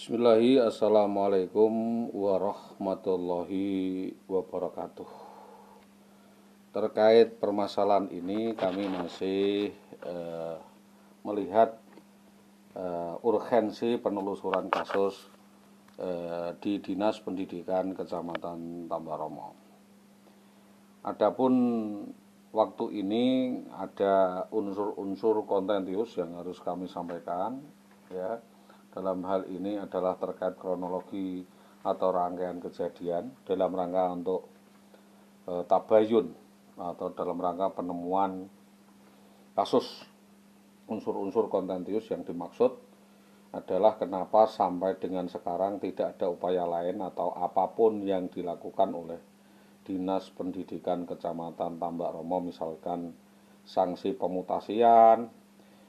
Bismillahi, Assalamualaikum warahmatullahi wabarakatuh. Terkait permasalahan ini kami masih melihat urgensi penelusuran kasus di Dinas Pendidikan Kecamatan Tambaromo. Adapun waktu ini ada unsur-unsur kontentius yang harus kami sampaikan, ya. Dalam hal ini adalah terkait kronologi atau rangkaian kejadian dalam rangka untuk tabayun atau dalam rangka penemuan kasus. Unsur-unsur kontentius yang dimaksud adalah kenapa sampai dengan sekarang tidak ada upaya lain atau apapun yang dilakukan oleh Dinas Pendidikan Kecamatan Tambaromo, misalkan sanksi pemutasian,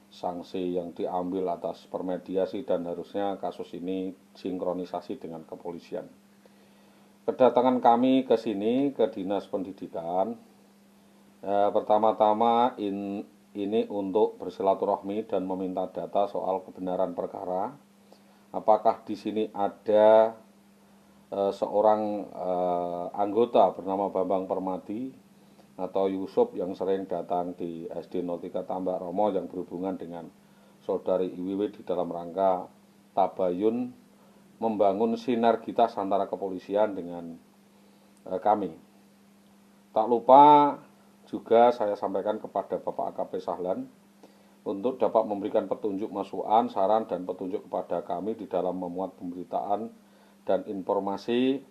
sanksi yang diambil atas permediasi, dan harusnya kasus ini sinkronisasi dengan kepolisian. Kedatangan kami ke sini, ke Dinas Pendidikan, pertama-tama ini untuk bersilaturahmi dan meminta data soal kebenaran perkara. Apakah di sini ada seorang anggota bernama Bambang Permadi atau Yusuf yang sering datang di SD 03 Tambaromo yang berhubungan dengan saudari Iwiwi di dalam rangka tabayun membangun sinergitas antara kepolisian dengan kami. Tak lupa juga saya sampaikan kepada Bapak AKP Sahlan untuk dapat memberikan petunjuk masukan, saran, dan petunjuk kepada kami di dalam memuat pemberitaan dan informasi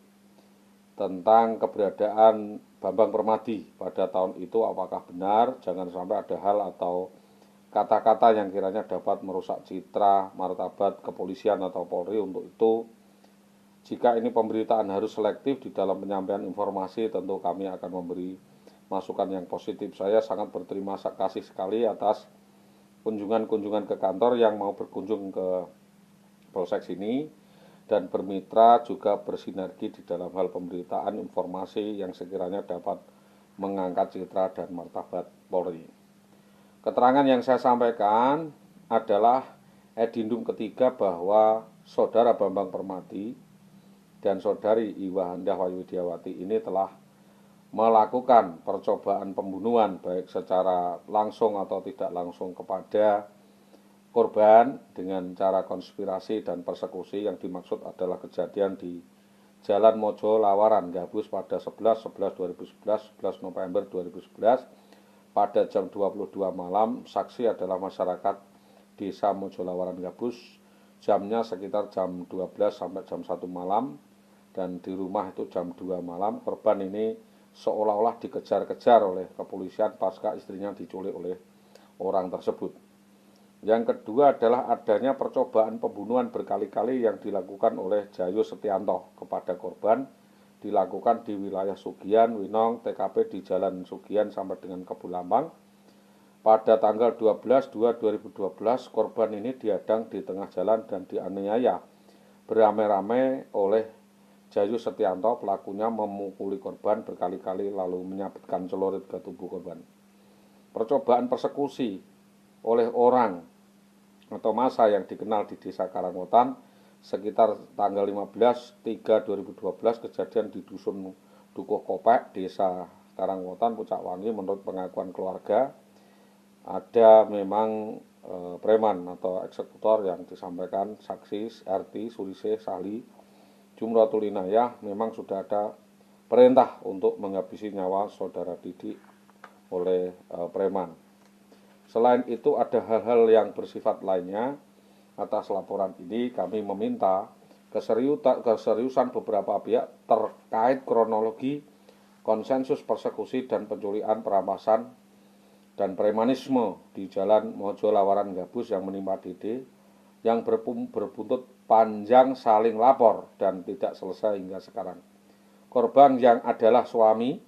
tentang keberadaan Bambang Permadi pada tahun itu, apakah benar, jangan sampai ada hal atau kata-kata yang kiranya dapat merusak citra, martabat kepolisian atau Polri. Untuk itu, jika ini pemberitaan harus selektif di dalam penyampaian informasi, tentu kami akan memberi masukan yang positif. Saya sangat berterima kasih sekali atas kunjungan-kunjungan ke kantor yang mau berkunjung ke Polsek sini dan bermitra juga bersinergi di dalam hal pemberitaan informasi yang sekiranya dapat mengangkat citra dan martabat Polri. Keterangan yang saya sampaikan adalah edindum ketiga bahwa saudara Bambang Permadi dan saudari Iwahandah Wayu-Widiawati ini telah melakukan percobaan pembunuhan baik secara langsung atau tidak langsung kepada korban dengan cara konspirasi dan persekusi. Yang dimaksud adalah kejadian di Jalan Mojo Lawaran Gabus pada 11 November 2011 pada jam 22 malam. Saksi adalah masyarakat Desa Mojo Lawaran Gabus. Jamnya sekitar jam 12 sampai jam 1 malam dan di rumah itu jam 2 malam. Korban ini seolah-olah dikejar-kejar oleh kepolisian pasca istrinya diculik oleh orang tersebut. Yang kedua adalah adanya percobaan pembunuhan berkali-kali yang dilakukan oleh Jayo Setianto kepada korban, dilakukan di wilayah Sugian, Winong, TKP di Jalan Sugian sampai dengan Kebulambang. Pada tanggal 12/2/2012, korban ini dihadang di tengah jalan dan dianiaya beramai-ramai oleh Jayo Setianto. Pelakunya memukuli korban berkali-kali lalu menyabetkan celurit ke tubuh korban. Percobaan persekusi oleh orang atau massa yang dikenal di Desa Karangwetan sekitar tanggal 15/3/2012, kejadian di Dusun Dukuh Kopek, Desa Karangwetan, Pucak Wangi. Menurut pengakuan keluarga, ada memang preman atau eksekutor yang disampaikan saksi RT Surise Sali Jumratul Inayah. Memang sudah ada perintah untuk menghabisi nyawa saudara Didik oleh preman. Selain itu ada hal-hal yang bersifat lainnya. Atas laporan ini kami meminta keseriusan beberapa pihak terkait kronologi, konsensus persekusi dan penculikan, perampasan dan premanisme di Jalan Mojo Lawaran Gabus yang menimpa Dede, yang berbuntut panjang saling lapor dan tidak selesai hingga sekarang. Korban yang adalah suami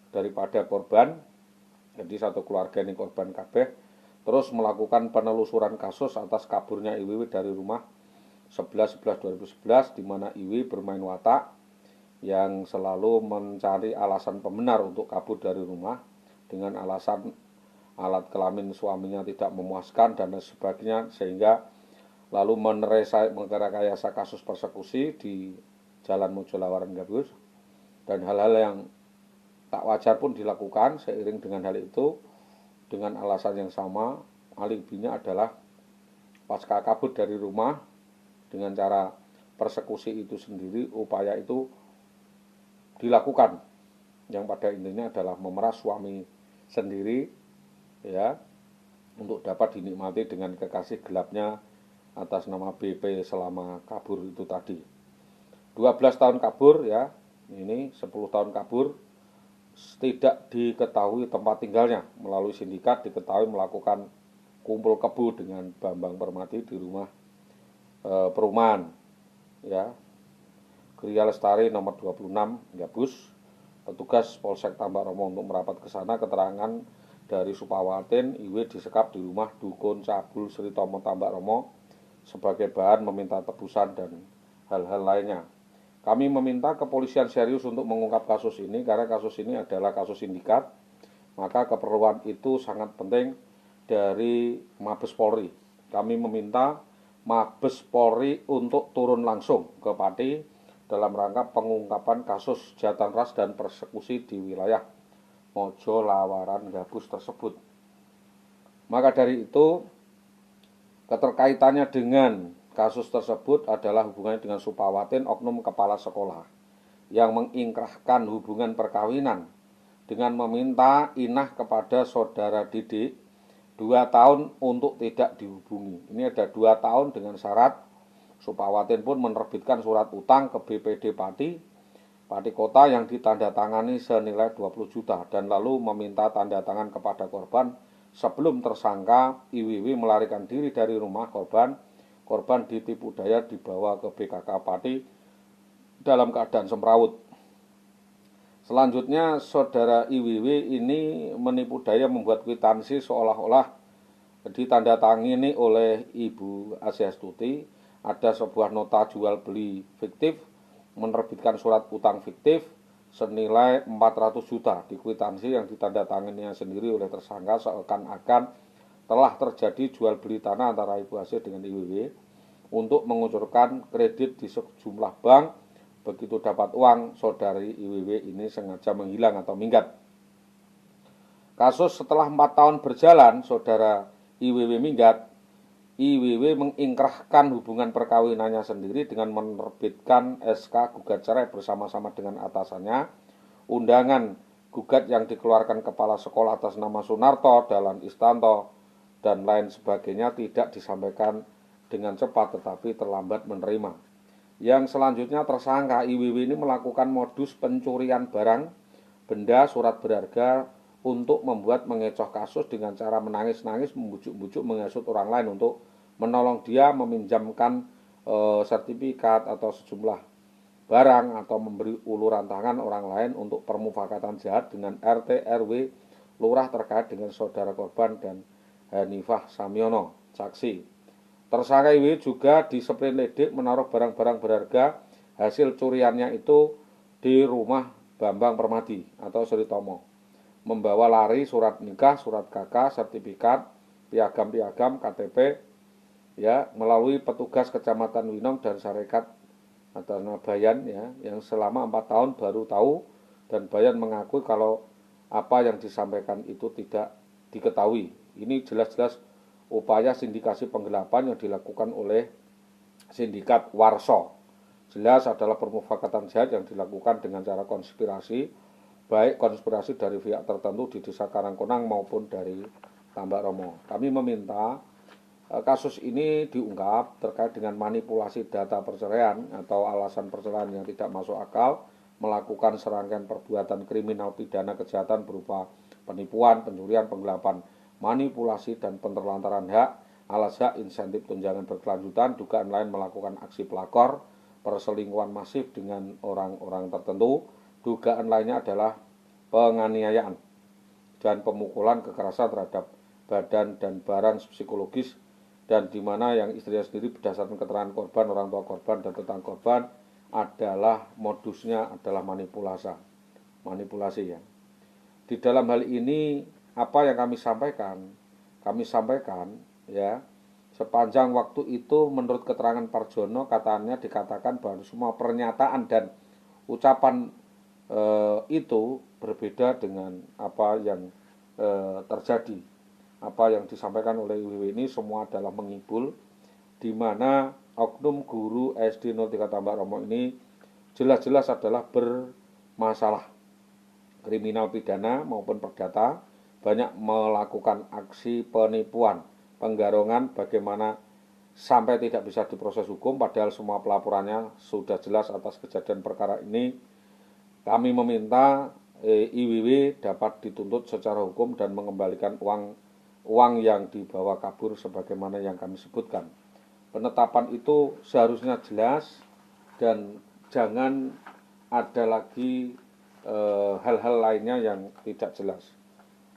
daripada korban, jadi satu keluarga ini korban kabeh, terus melakukan penelusuran kasus atas kaburnya Iwiwi dari rumah 11/11/2011, di mana Iwi bermain watak yang selalu mencari alasan pembenar untuk kabur dari rumah dengan alasan alat kelamin suaminya tidak memuaskan dan sebagainya, sehingga lalu merekayasa kasus persekusi di Jalan Mojolawaran Gabus, dan hal-hal yang tak wajar pun dilakukan. Seiring dengan hal itu, dengan alasan yang sama, alibinya adalah pasca kabur dari rumah dengan cara persekusi itu sendiri, upaya itu dilakukan yang pada intinya adalah memeras suami sendiri, ya, untuk dapat dinikmati dengan kekasih gelapnya atas nama BP selama kabur itu tadi. 12 tahun kabur, ya, ini 10 tahun kabur, tidak diketahui tempat tinggalnya. Melalui sindikat diketahui melakukan kumpul kebo dengan Bambang Permati di rumah perumahan, ya, Gria Lestari nomor 26 Gabus. Petugas Polsek Tambak Romo untuk merapat ke sana. Keterangan dari Supawatin, Iwe disekap di rumah Dukun Cabul Sri Tomo Tambak Romo sebagai bahan meminta tebusan dan hal-hal lainnya. Kami meminta kepolisian serius untuk mengungkap kasus ini karena kasus ini adalah kasus sindikat. Maka keperluan itu sangat penting dari Mabes Polri. Kami meminta Mabes Polri untuk turun langsung ke Pati dalam rangka pengungkapan kasus kejahatan ras dan persekusi di wilayah Mojolawaran Gabus tersebut. Maka dari itu, keterkaitannya dengan kasus tersebut adalah hubungannya dengan Supawatin, oknum kepala sekolah yang mengingkrahkan hubungan perkawinan dengan meminta inah kepada saudara didik 2 tahun untuk tidak dihubungi. Ini ada 2 tahun dengan syarat Supawatin pun menerbitkan surat utang ke BPD Pati Kota yang ditandatangani senilai 20 juta dan lalu meminta tanda tangan kepada korban sebelum tersangka IWW melarikan diri dari rumah korban. Korban ditipu daya dibawa ke BKK Pati dalam keadaan semrawut. Selanjutnya saudara IWW ini menipu daya membuat kwitansi seolah-olah ditandatangani oleh Ibu Asyastuti. Ada sebuah nota jual beli fiktif, menerbitkan surat utang fiktif senilai 400 juta di kwitansi yang ditandatanganinya sendiri oleh tersangka, seakan-akan telah terjadi jual beli tanah antara Ibu Asy dengan IWW untuk mengucurkan kredit di sejumlah bank. Begitu dapat uang, saudari IWW ini sengaja menghilang atau minggat. Kasus setelah 4 tahun berjalan, saudara IWW minggat. IWW mengingkrahkan hubungan perkawinannya sendiri dengan menerbitkan SK gugat cerai bersama-sama dengan atasannya. Undangan gugat yang dikeluarkan kepala sekolah atas nama Sunarto, Dahlan Istanto, dan lain sebagainya tidak disampaikan dengan cepat tetapi terlambat menerima. Yang selanjutnya tersangka IWW ini melakukan modus pencurian barang, benda, surat berharga untuk membuat mengecoh kasus dengan cara menangis-nangis, membujuk-bujuk, menghasut orang lain untuk menolong dia meminjamkan sertifikat atau sejumlah barang atau memberi uluran tangan orang lain untuk permufakatan jahat dengan RT RW lurah terkait dengan saudara korban dan Hanifah Samyono, saksi. Tersangka IW juga disepeledik menaruh barang-barang berharga hasil curiannya itu di rumah Bambang Permati atau Sri Tomo, membawa lari surat nikah, surat KK, sertifikat, piagam-piagam, KTP, ya, melalui petugas Kecamatan Winong dan Sarekat atas nama Bayan, ya, yang selama 4 tahun baru tahu, dan Bayan mengakui kalau apa yang disampaikan itu tidak diketahui. Ini jelas-jelas upaya sindikasi penggelapan yang dilakukan oleh sindikat Warso. Jelas adalah permufakatan jahat yang dilakukan dengan cara konspirasi, baik konspirasi dari pihak tertentu di Desa Karangkonang maupun dari Tambak Romo. Kami meminta kasus ini diungkap terkait dengan manipulasi data perceraian atau alasan perceraian yang tidak masuk akal, melakukan serangkaian perbuatan kriminal pidana kejahatan berupa penipuan, pencurian, penggelapan, manipulasi dan penerlantaran hak, alas hak, insentif tunjangan berkelanjutan, dugaan lain melakukan aksi pelakor, perselingkuhan masif dengan orang-orang tertentu. Dugaan lainnya adalah penganiayaan dan pemukulan kekerasan terhadap badan dan barang psikologis, dan di mana yang istrinya sendiri berdasarkan keterangan korban, orang tua korban dan tetangga korban adalah modusnya adalah manipulasi ya. Di dalam hal ini apa yang kami sampaikan ya, Sepanjang waktu itu menurut keterangan Parjono katanya dikatakan bahwa semua pernyataan dan ucapan itu berbeda dengan apa yang terjadi. Apa yang disampaikan oleh IWW ini semua adalah menghibur, di mana oknum guru SD 03 Tambak Romo ini jelas-jelas adalah bermasalah kriminal pidana maupun perdata, banyak melakukan aksi penipuan, penggarongan bagaimana sampai tidak bisa diproses hukum, padahal semua pelaporannya sudah jelas atas kejadian perkara ini. Kami meminta IWW dapat dituntut secara hukum dan mengembalikan uang yang dibawa kabur sebagaimana yang kami sebutkan. Penetapan itu seharusnya jelas dan jangan ada lagi hal-hal lainnya yang tidak jelas.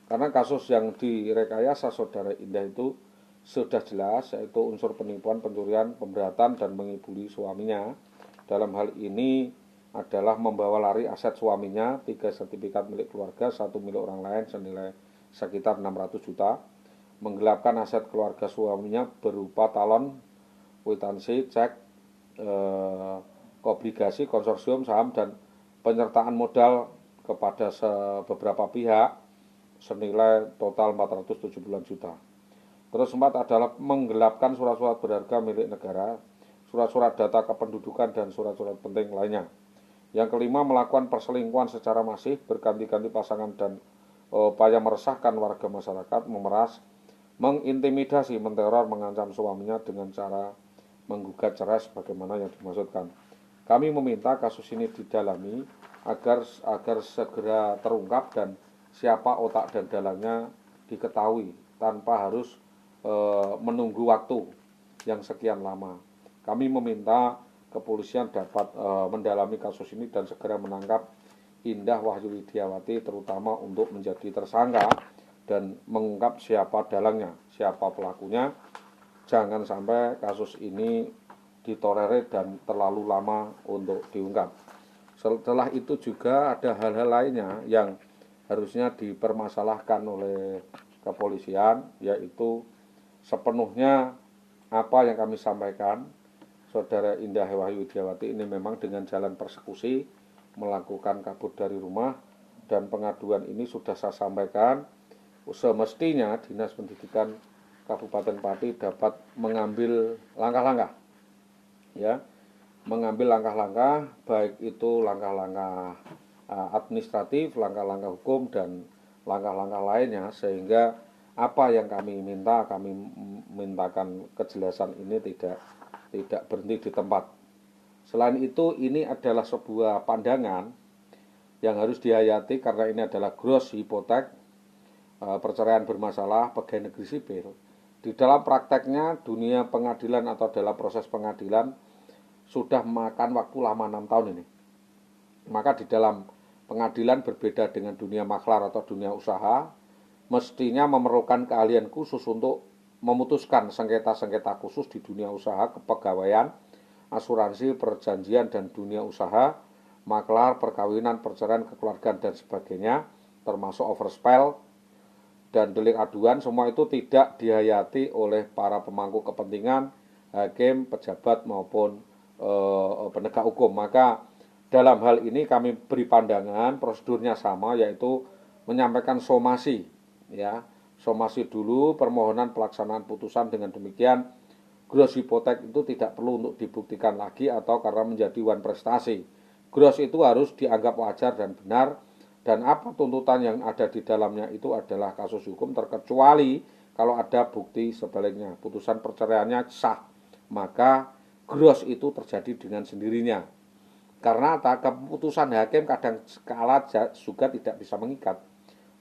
Karena kasus yang direkayasa saudara Indah itu sudah jelas, yaitu unsur penipuan, pencurian, pemberatan, dan mengibuli suaminya. Dalam hal ini adalah membawa lari aset suaminya, 3 sertifikat milik keluarga, 1 milik orang lain senilai sekitar 600 juta. Menggelapkan aset keluarga suaminya berupa talon, kwitansi, cek, obligasi, konsorsium, saham, dan penyertaan modal kepada beberapa pihak senilai total 470 juta. Terus 4 adalah menggelapkan surat-surat berharga milik negara, surat-surat data kependudukan, dan surat-surat penting lainnya. Yang kelima, melakukan perselingkuhan secara masif, berganti-ganti pasangan dan upaya meresahkan warga masyarakat, memeras, mengintimidasi, menteror, mengancam suaminya dengan cara menggugat cerai sebagaimana yang dimaksudkan. Kami meminta kasus ini didalami agar segera terungkap dan siapa otak dan dalangnya diketahui tanpa harus menunggu waktu yang sekian lama. Kami meminta kepolisian dapat mendalami kasus ini dan segera menangkap Indah Wahyu Widiawati terutama untuk menjadi tersangka dan mengungkap siapa dalangnya, siapa pelakunya. Jangan sampai kasus ini ditolerir dan terlalu lama untuk diungkap. Setelah itu juga ada hal-hal lainnya yang harusnya dipermasalahkan oleh kepolisian, yaitu sepenuhnya apa yang kami sampaikan, saudara Indah Wahyu Widiawati ini memang dengan jalan persekusi melakukan kabur dari rumah, dan pengaduan ini sudah saya sampaikan. Semestinya Dinas Pendidikan Kabupaten Pati dapat mengambil langkah-langkah, ya, mengambil langkah-langkah baik itu langkah-langkah administratif, langkah-langkah hukum, dan langkah-langkah lainnya sehingga apa yang kami mintakan kejelasan ini tidak berhenti di tempat. Selain itu, ini adalah sebuah pandangan yang harus dihayati karena ini adalah gross hipotek, perceraian bermasalah, pegawai negeri sipil. Di dalam prakteknya dunia pengadilan atau dalam proses pengadilan sudah memakan waktu lama 6 tahun ini. Maka di dalam pengadilan berbeda dengan dunia maklar atau dunia usaha, mestinya memerlukan keahlian khusus untuk memutuskan sengketa-sengketa khusus di dunia usaha, kepegawaian, asuransi, perjanjian, dan dunia usaha, maklar, perkawinan, perceraian, kekeluargaan, dan sebagainya, termasuk overspell dan delik aduan. Semua itu tidak dihayati oleh para pemangku kepentingan, hakim, pejabat, maupun penegak hukum. Maka dalam hal ini kami beri pandangan prosedurnya sama, yaitu menyampaikan somasi, ya, somasi dulu permohonan pelaksanaan putusan. Dengan demikian gross hipotek itu tidak perlu untuk dibuktikan lagi atau karena menjadi wan prestasi. Gross itu harus dianggap wajar dan benar, dan apa tuntutan yang ada di dalamnya itu adalah kasus hukum, terkecuali kalau ada bukti sebaliknya, putusan perceraiannya sah, maka gross itu terjadi dengan sendirinya. Karena keputusan hakim kadang kala juga tidak bisa mengikat.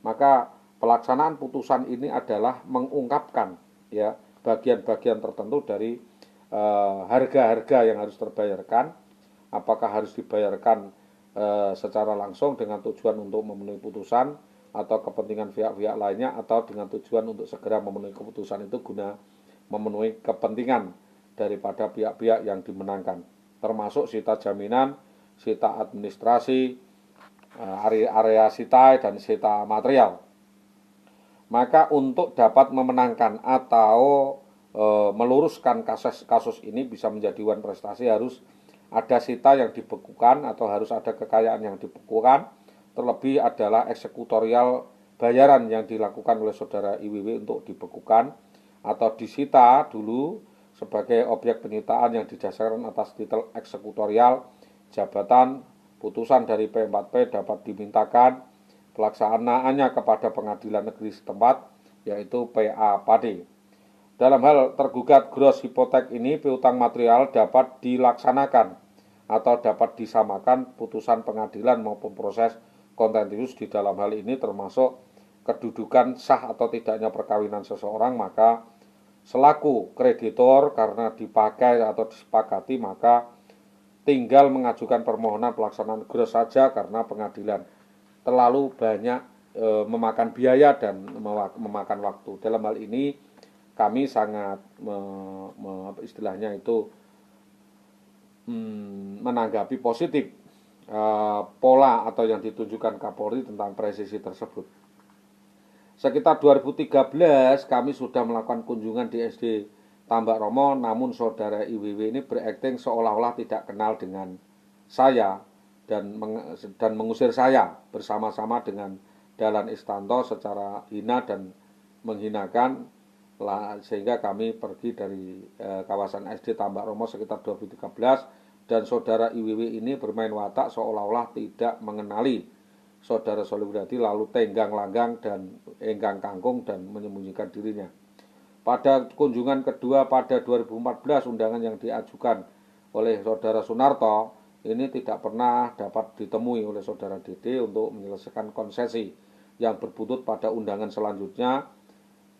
Maka pelaksanaan putusan ini adalah mengungkapkan, ya, bagian-bagian tertentu dari harga-harga yang harus terbayarkan. Apakah harus dibayarkan secara langsung dengan tujuan untuk memenuhi putusan atau kepentingan pihak-pihak lainnya, atau dengan tujuan untuk segera memenuhi keputusan itu guna memenuhi kepentingan daripada pihak-pihak yang dimenangkan, termasuk sita jaminan, sita administrasi, area sita, dan sita material. Maka untuk dapat memenangkan atau meluruskan kasus ini bisa menjadi one prestasi, harus ada sita yang dibekukan atau harus ada kekayaan yang dibekukan. Terlebih adalah eksekutorial bayaran yang dilakukan oleh saudara IWW untuk dibekukan atau disita dulu sebagai objek penyitaan yang didasarkan atas titel eksekutorial jabatan. Putusan dari P4P dapat dimintakan pelaksanaannya kepada pengadilan negeri setempat, yaitu PA-PAD. Dalam hal tergugat gros hipotek ini, piutang material dapat dilaksanakan atau dapat disamakan putusan pengadilan maupun proses kontentius di dalam hal ini, termasuk kedudukan sah atau tidaknya perkawinan seseorang. Maka selaku kreditor, karena dipakai atau disepakati, maka tinggal mengajukan permohonan pelaksanaan gros saja, karena pengadilan terlalu banyak memakan biaya dan memakan waktu. Dalam hal ini kami sangat istilahnya itu menanggapi positif pola atau yang ditunjukkan Kapolri tentang presisi tersebut. Sekitar 2013 kami sudah melakukan kunjungan di SD Tambak Romo, namun saudara IWW ini berakting seolah-olah tidak kenal dengan saya dan mengusir saya bersama-sama dengan Dahlan Istanto secara hina dan menghinakan, sehingga kami pergi dari kawasan SD Tambak Romo sekitar 2013, dan saudara IWW ini bermain watak seolah-olah tidak mengenali saudara Solihuddin, lalu tenggang langgang dan enggang kangkung dan menyembunyikan dirinya. Pada kunjungan kedua pada 2014, undangan yang diajukan oleh saudara Sunarto ini tidak pernah dapat ditemui oleh saudara Dede untuk menyelesaikan konsesi yang berbuntut pada undangan selanjutnya,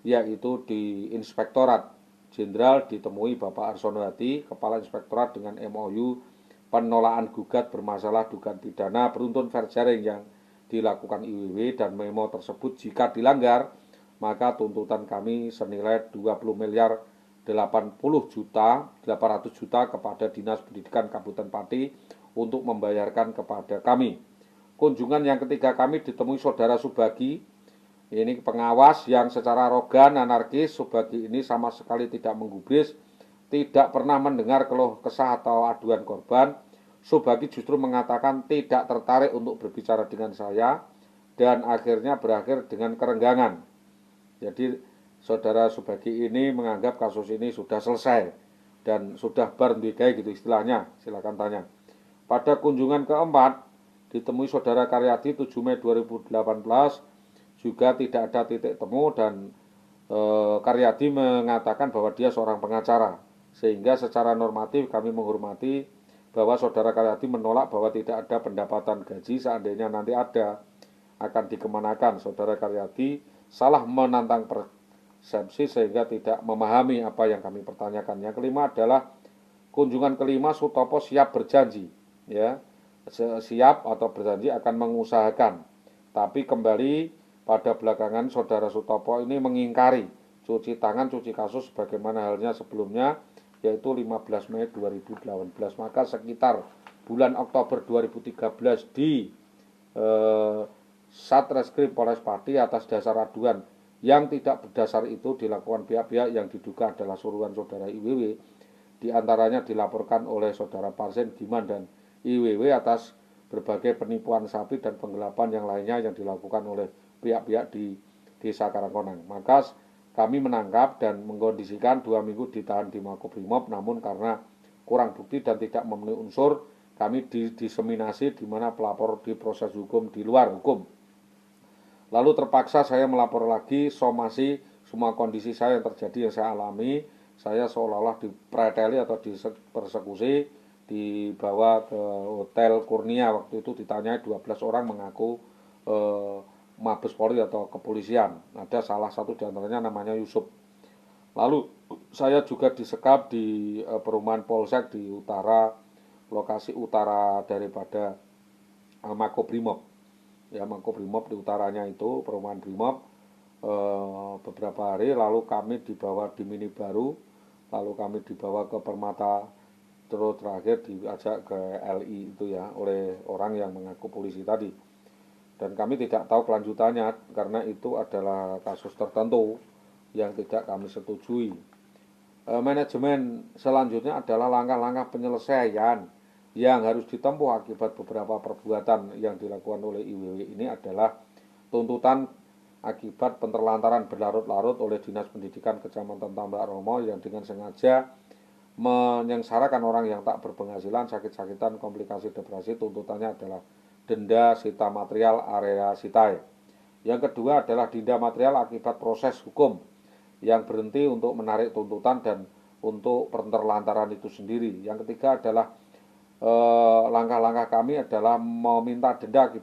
yaitu di Inspektorat Jenderal ditemui Bapak Arsono Hadi, Kepala Inspektorat, dengan MOU penolakan gugat bermasalah dugaan pidana beruntun fair sharing yang dilakukan IWW, dan memo tersebut jika dilanggar maka tuntutan kami senilai 20 miliar 800 juta kepada Dinas Pendidikan Kabupaten Pati untuk membayarkan kepada kami. Kunjungan yang ketiga kami ditemui saudara Subagi, ini pengawas yang secara arogan, anarkis. Subagi ini sama sekali tidak menggubris, tidak pernah mendengar keluh kesah atau aduan korban. Subagi justru mengatakan tidak tertarik untuk berbicara dengan saya, dan akhirnya berakhir dengan kerenggangan. Jadi saudara Subagi ini menganggap kasus ini sudah selesai dan sudah berndikai gitu istilahnya, silakan tanya. Pada kunjungan keempat ditemui saudara Karyadi 7 Mei 2018, juga tidak ada titik temu, dan Karyadi mengatakan bahwa dia seorang pengacara, sehingga secara normatif kami menghormati bahwa saudara Karyadi menolak bahwa tidak ada pendapatan gaji, seandainya nanti ada akan dikemanakan. Saudara Karyadi salah menantang persepsi sehingga tidak memahami apa yang kami pertanyakan. Yang kelima adalah kunjungan kelima, Sutopo siap berjanji, ya, siap atau berjanji akan mengusahakan, tapi kembali pada belakangan saudara Sutopo ini mengingkari cuci tangan, cuci kasus bagaimana halnya sebelumnya, yaitu 15 Mei 2018. Maka sekitar bulan Oktober 2013 di Satreskrim Polres Pati, atas dasar aduan yang tidak berdasar itu dilakukan pihak-pihak yang diduga adalah suruhan saudara IWW. Di antaranya dilaporkan oleh saudara Parsen, Giman, dan IWW atas berbagai penipuan sapi dan penggelapan yang lainnya yang dilakukan oleh pihak-pihak di Desa Karangkonang. Maka kami menangkap dan mengkondisikan 2 minggu ditahan di Makobrimob, namun karena kurang bukti dan tidak memenuhi unsur, kami diseminasi di mana pelapor diproses hukum di luar hukum. Lalu terpaksa saya melapor lagi, somasi semua kondisi saya yang terjadi, yang saya alami. Saya seolah-olah dipreteli atau dipersekusi, dibawa ke Hotel Kurnia. Waktu itu ditanyai 12 orang mengaku Mabes Polri atau kepolisian. Ada salah satu diantaranya namanya Yusuf. Lalu saya juga disekap di perumahan Polsek di utara, lokasi utara daripada Makobrimob. Ya, Makobrimob di utaranya itu perumahan Brimob beberapa hari. Lalu kami dibawa di Mini Baru, lalu kami dibawa ke Permata, terus terakhir diajak ke LI itu ya oleh orang yang mengaku polisi tadi. Dan kami tidak tahu kelanjutannya karena itu adalah kasus tertentu yang tidak kami setujui. Manajemen selanjutnya adalah langkah-langkah penyelesaian yang harus ditempuh akibat beberapa perbuatan yang dilakukan oleh IWW ini adalah tuntutan akibat penterlantaran berlarut-larut oleh Dinas Pendidikan Kecamatan Tambak Romo yang dengan sengaja menyengsarakan orang yang tak berpenghasilan, sakit-sakitan, komplikasi depresi. Tuntutannya adalah denda sita material area sitai. Yang kedua adalah denda material akibat proses hukum yang berhenti untuk menarik tuntutan dan untuk penterlantaran itu sendiri. Yang ketiga adalah langkah-langkah kami adalah meminta denda